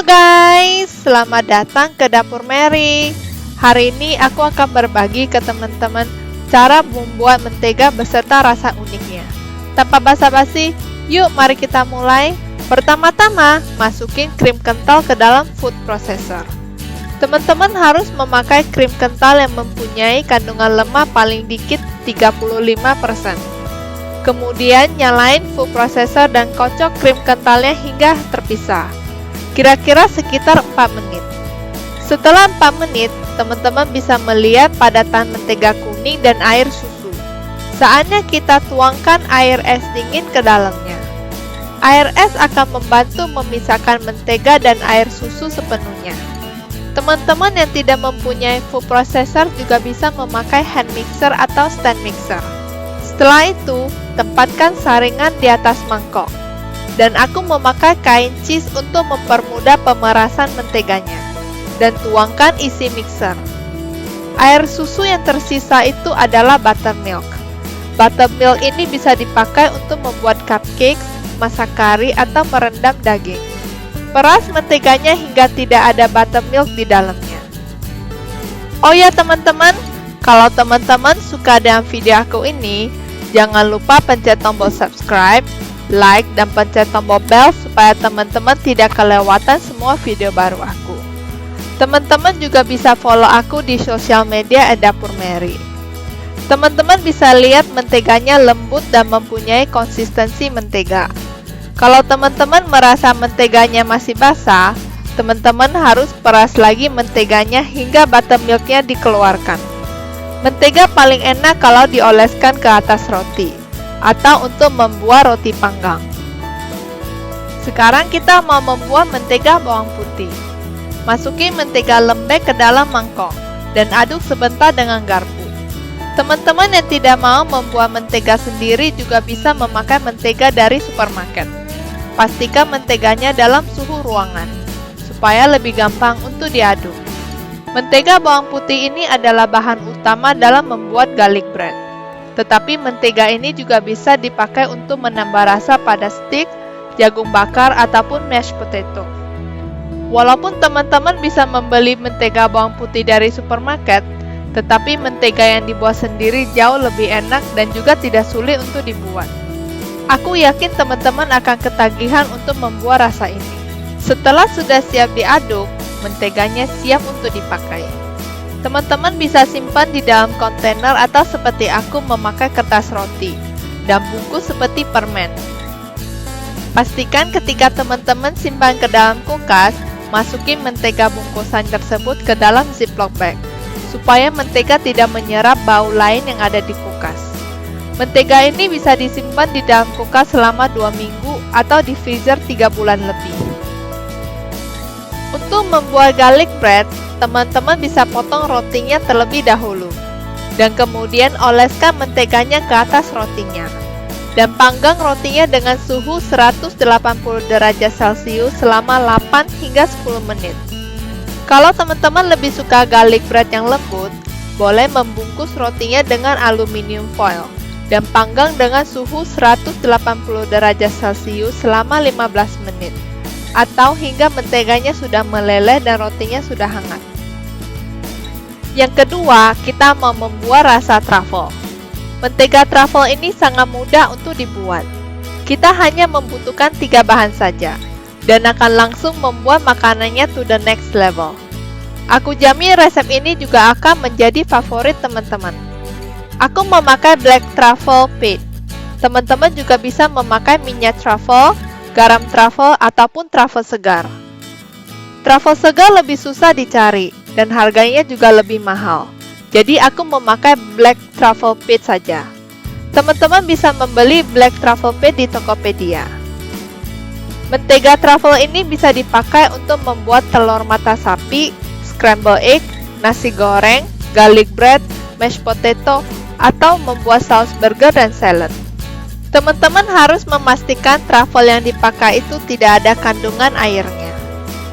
Halo guys, selamat datang ke Dapur Mary. Hari ini aku akan berbagi ke teman-teman cara membuat mentega beserta rasa uniknya. Tanpa basa-basi, yuk mari kita mulai. Pertama-tama, masukin krim kental ke dalam food processor. Teman-teman harus memakai krim kental yang mempunyai kandungan lemak paling dikit 35%. Kemudian nyalain food processor dan kocok krim kentalnya hingga terpisah. Kira-kira sekitar 4 menit. Setelah 4 menit, teman-teman bisa melihat padatan mentega kuning dan air susu. Saatnya kita tuangkan air es dingin ke dalamnya. Air es akan membantu memisahkan mentega dan air susu sepenuhnya. Teman-teman yang tidak mempunyai food processor juga bisa memakai hand mixer atau stand mixer. Setelah itu, tempatkan saringan di atas mangkok. Dan aku memakai kain cheese untuk mempermudah pemerasan menteganya. Dan tuangkan isi mixer. Air susu yang tersisa itu adalah buttermilk. Buttermilk ini bisa dipakai untuk membuat cupcakes, masak kari, atau merendam daging. Peras menteganya hingga tidak ada buttermilk di dalamnya. Oh ya teman-teman, kalau teman-teman suka dengan video aku ini, jangan lupa pencet tombol subscribe, like, dan pencet tombol bell supaya teman-teman tidak kelewatan semua video baru aku. Teman-teman juga bisa follow aku di sosial media @Dapur Mary. Teman-teman bisa lihat menteganya lembut dan mempunyai konsistensi mentega. Kalau teman-teman merasa menteganya masih basah, teman-teman harus peras lagi menteganya hingga buttermilknya dikeluarkan. Mentega paling enak kalau dioleskan ke atas roti atau untuk membuat roti panggang. Sekarang kita mau membuat mentega bawang putih. Masukin mentega lembek ke dalam mangkok dan aduk sebentar dengan garpu. Teman-teman yang tidak mau membuat mentega sendiri juga bisa memakai mentega dari supermarket. Pastikan menteganya dalam suhu ruangan supaya lebih gampang untuk diaduk. Mentega bawang putih ini adalah bahan utama dalam membuat garlic bread. Tetapi mentega ini juga bisa dipakai untuk menambah rasa pada steak, jagung bakar, ataupun mashed potato. Walaupun teman-teman bisa membeli mentega bawang putih dari supermarket, tetapi mentega yang dibuat sendiri jauh lebih enak dan juga tidak sulit untuk dibuat. Aku yakin teman-teman akan ketagihan untuk membuat rasa ini. Setelah sudah siap diaduk, menteganya siap untuk dipakai. Teman-teman bisa simpan di dalam kontainer atau seperti aku memakai kertas roti dan bungkus seperti permen. Pastikan ketika teman-teman simpan ke dalam kulkas, masukin mentega bungkusan tersebut ke dalam ziploc bag supaya mentega tidak menyerap bau lain yang ada di kulkas. Mentega ini bisa disimpan di dalam kulkas selama 2 minggu atau di freezer 3 bulan lebih. Untuk membuat garlic bread, teman-teman bisa potong rotinya terlebih dahulu dan kemudian oleskan menteganya ke atas rotinya dan panggang rotinya dengan suhu 180 derajat Celcius selama 8 hingga 10 menit. Kalau teman-teman lebih suka garlic bread yang lembut, boleh membungkus rotinya dengan aluminium foil dan panggang dengan suhu 180 derajat Celcius selama 15 menit atau hingga menteganya sudah meleleh dan rotinya sudah hangat. Yang kedua, kita mau membuat rasa truffle. Mentega truffle ini sangat mudah untuk dibuat. Kita hanya membutuhkan 3 bahan saja, dan akan langsung membuat makanannya to the next level. Aku jamin resep ini juga akan menjadi favorit teman-teman. Aku memakai black truffle paste. Teman-teman juga bisa memakai minyak truffle, garam truffle, ataupun truffle segar. Truffle segar lebih susah dicari dan harganya juga lebih mahal. Jadi aku memakai black truffle paste saja. Teman-teman bisa membeli black truffle paste di Tokopedia. Mentega truffle ini bisa dipakai untuk membuat telur mata sapi, scramble egg, nasi goreng, garlic bread, mashed potato, atau membuat saus burger dan salad. Teman-teman harus memastikan truffle yang dipakai itu tidak ada kandungan airnya.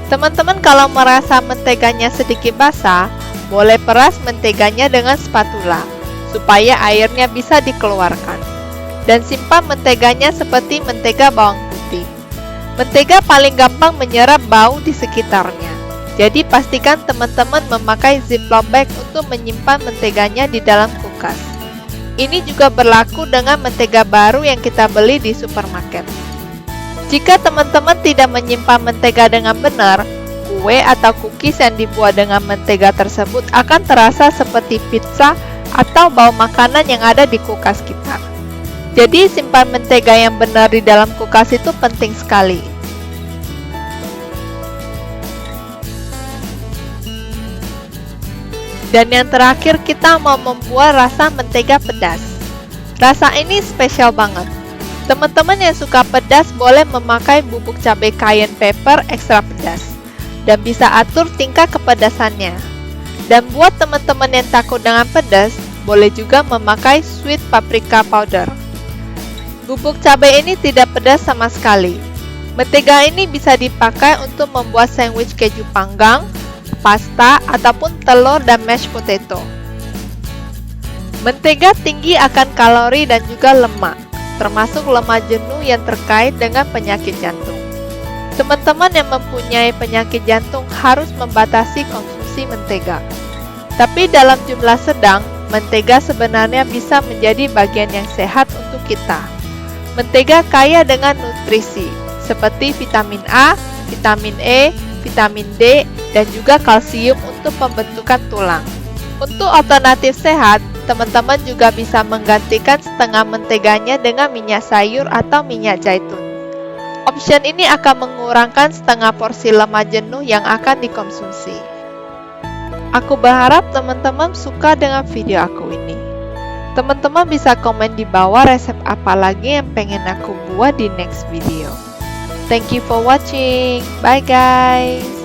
Teman-teman kalau merasa menteganya sedikit basah, boleh peras menteganya dengan spatula, supaya airnya bisa dikeluarkan. Dan simpan menteganya seperti mentega bawang putih. Mentega paling gampang menyerap bau di sekitarnya. Jadi pastikan teman-teman memakai Ziploc bag untuk menyimpan menteganya di dalam kulkas. Ini juga berlaku dengan mentega baru yang kita beli di supermarket. Jika teman-teman tidak menyimpan mentega dengan benar, kue atau cookies yang dibuat dengan mentega tersebut akan terasa seperti pizza atau bau makanan yang ada di kulkas kita. Jadi simpan mentega yang benar di dalam kulkas itu penting sekali. Dan yang terakhir, kita mau membuat rasa mentega pedas. Rasa ini spesial banget. Teman-teman yang suka pedas boleh memakai bubuk cabai cayenne pepper ekstra pedas dan bisa atur tingkat kepedasannya. Dan buat teman-teman yang takut dengan pedas, boleh juga memakai sweet paprika powder. Bubuk cabai ini tidak pedas sama sekali. Mentega ini bisa dipakai untuk membuat sandwich keju panggang, pasta, ataupun telur dan mashed potato. Mentega tinggi akan kalori dan juga lemak, termasuk lemak jenuh yang terkait dengan penyakit jantung. Teman-teman yang mempunyai penyakit jantung harus membatasi konsumsi mentega. Tapi dalam jumlah sedang, mentega sebenarnya bisa menjadi bagian yang sehat untuk kita. Mentega kaya dengan nutrisi, seperti vitamin A, vitamin E, vitamin D, dan juga kalsium untuk pembentukan tulang. Untuk alternatif sehat, teman-teman juga bisa menggantikan setengah menteganya dengan minyak sayur atau minyak zaitun. Option ini akan mengurangkan setengah porsi lemak jenuh yang akan dikonsumsi. Aku berharap teman-teman suka dengan video aku ini. Teman-teman bisa komen di bawah resep apa lagi yang pengen aku buat di next video. Thank you for watching. Bye guys.